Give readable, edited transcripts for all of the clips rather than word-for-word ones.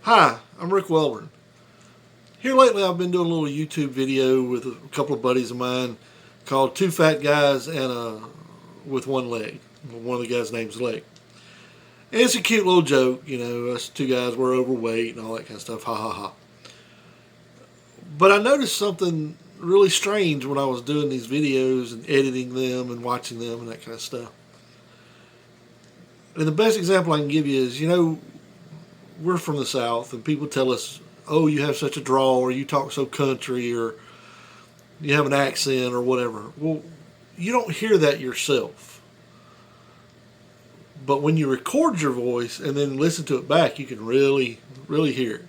Hi, I'm Rick Welburn. Here lately I've been doing a little YouTube video with a couple of buddies of mine called Two Fat Guys and with One Leg. One of the guys' name's Leg. And it's a cute little joke, us two guys were overweight and all that kind of stuff, ha ha ha. But I noticed something really strange when I was doing these videos and editing them and watching them and that kind of stuff. And the best example I can give you is, we're from the South, and people tell us, oh, you have such a drawl, or you talk so country, or you have an accent, or whatever. Well, you don't hear that yourself. But when you record your voice and then listen to it back, you can really, really hear it.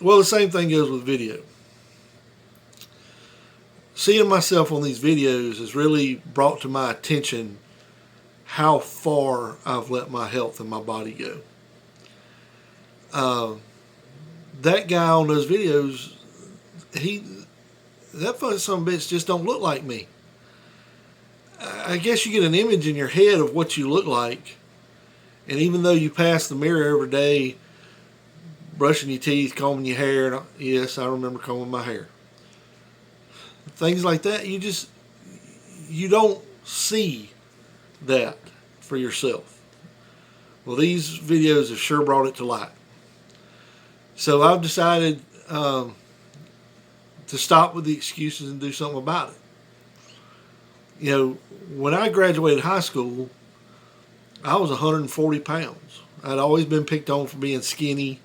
Well, the same thing goes with video. Seeing myself on these videos has really brought to my attention how far I've let my health and my body go. That guy on those videos, that son of a bitch just don't look like me. I guess you get an image in your head of what you look like, and even though you pass the mirror every day, brushing your teeth, combing your hair, and yes, I remember combing my hair. Things like that, you don't see that for yourself. Well, these videos have sure brought it to light. So I've decided to stop with the excuses and do something about it. When I graduated high school, I was 140 pounds. I'd always been picked on for being skinny.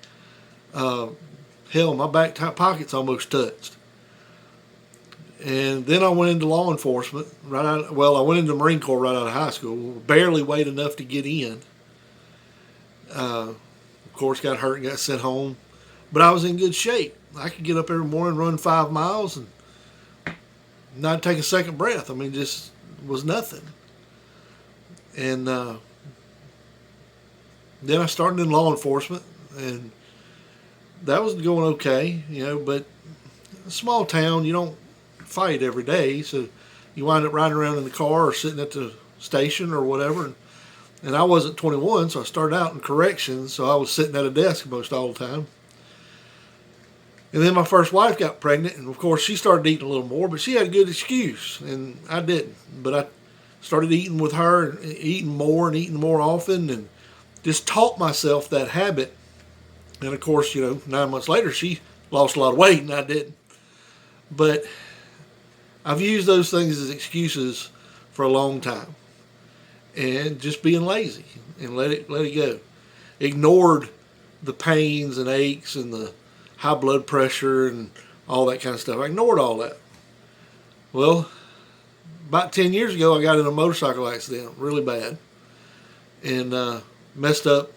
Hell, my back pockets almost touched. And then I went into law enforcement. I went into the Marine Corps right out of high school. Barely weighed enough to get in. Of course, got hurt and got sent home. But I was in good shape. I could get up every morning, run 5 miles, and not take a second breath. Just was nothing. And then I started in law enforcement, and that was going okay, but a small town, you don't fight every day, so you wind up riding around in the car or sitting at the station or whatever. And I wasn't 21, so I started out in corrections, so I was sitting at a desk most all the time. And then my first wife got pregnant, and of course she started eating a little more, but she had a good excuse, and I didn't. But I started eating with her, and eating more often, and just taught myself that habit. And of course, 9 months later, she lost a lot of weight, and I didn't. But I've used those things as excuses for a long time, and just being lazy and let it go. Ignored the pains and aches and the high blood pressure and all that kind of stuff. I ignored all that. Well, about 10 years ago, I got in a motorcycle accident, really bad, and messed up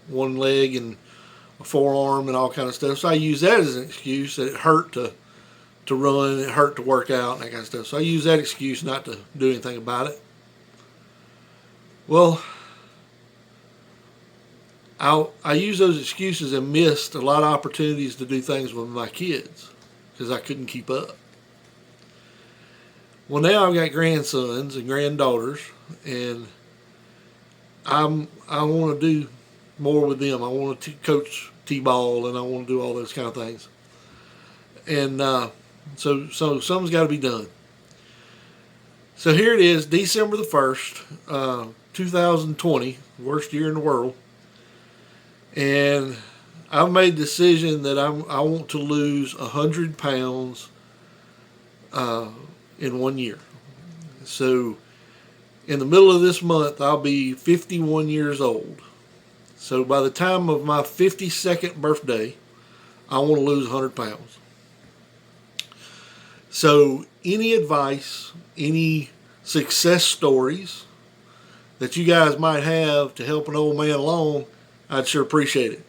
one leg and a forearm and all kind of stuff. So I used that as an excuse that it hurt to run, it hurt to work out and that kind of stuff. So I used that excuse not to do anything about it. Well, I used those excuses and missed a lot of opportunities to do things with my kids because I couldn't keep up. Well, now I've got grandsons and granddaughters, and I want to do more with them. I want to coach t-ball, and I want to do all those kind of things. And so something's got to be done. So here it is, December the 1st, 2020, worst year in the world. And I've made a decision that I want to lose 100 pounds in 1 year. So in the middle of this month, I'll be 51 years old. So by the time of my 52nd birthday, I want to lose 100 pounds. So any advice, any success stories that you guys might have to help an old man along, I'd sure appreciate it.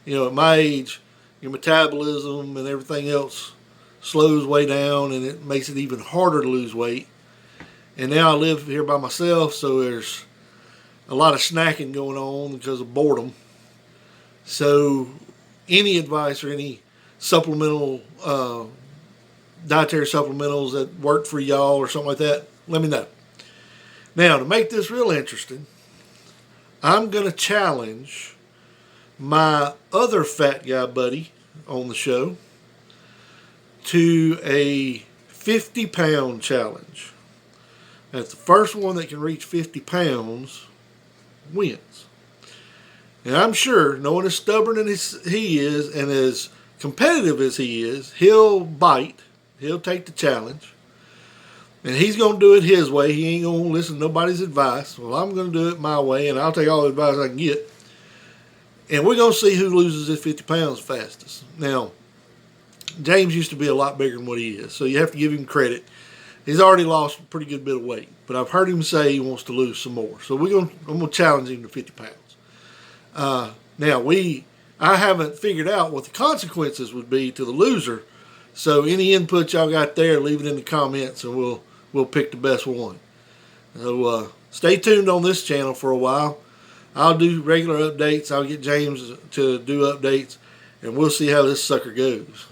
At my age, your metabolism and everything else slows way down, and it makes it even harder to lose weight. And now I live here by myself, so there's a lot of snacking going on because of boredom. So any advice or any supplemental, dietary supplementals that work for y'all or something like that, let me know. Now, to make this real interesting, I'm going to challenge my other fat guy buddy on the show to a 50-pound challenge. That's the first one that can reach 50 pounds wins. And I'm sure, knowing as stubborn as he is and as competitive as he is, he'll bite. He'll take the challenge. And he's going to do it his way. He ain't going to listen to nobody's advice. Well, I'm going to do it my way, and I'll take all the advice I can get. And we're going to see who loses his 50 pounds fastest. Now, James used to be a lot bigger than what he is, so you have to give him credit. He's already lost a pretty good bit of weight, but I've heard him say he wants to lose some more. So I'm going to challenge him to 50 pounds. Now, I haven't figured out what the consequences would be to the loser. So any input y'all got there, leave it in the comments, and we'll pick the best one. So stay tuned on this channel for a while. I'll do regular updates. I'll get James to do updates, and we'll see how this sucker goes.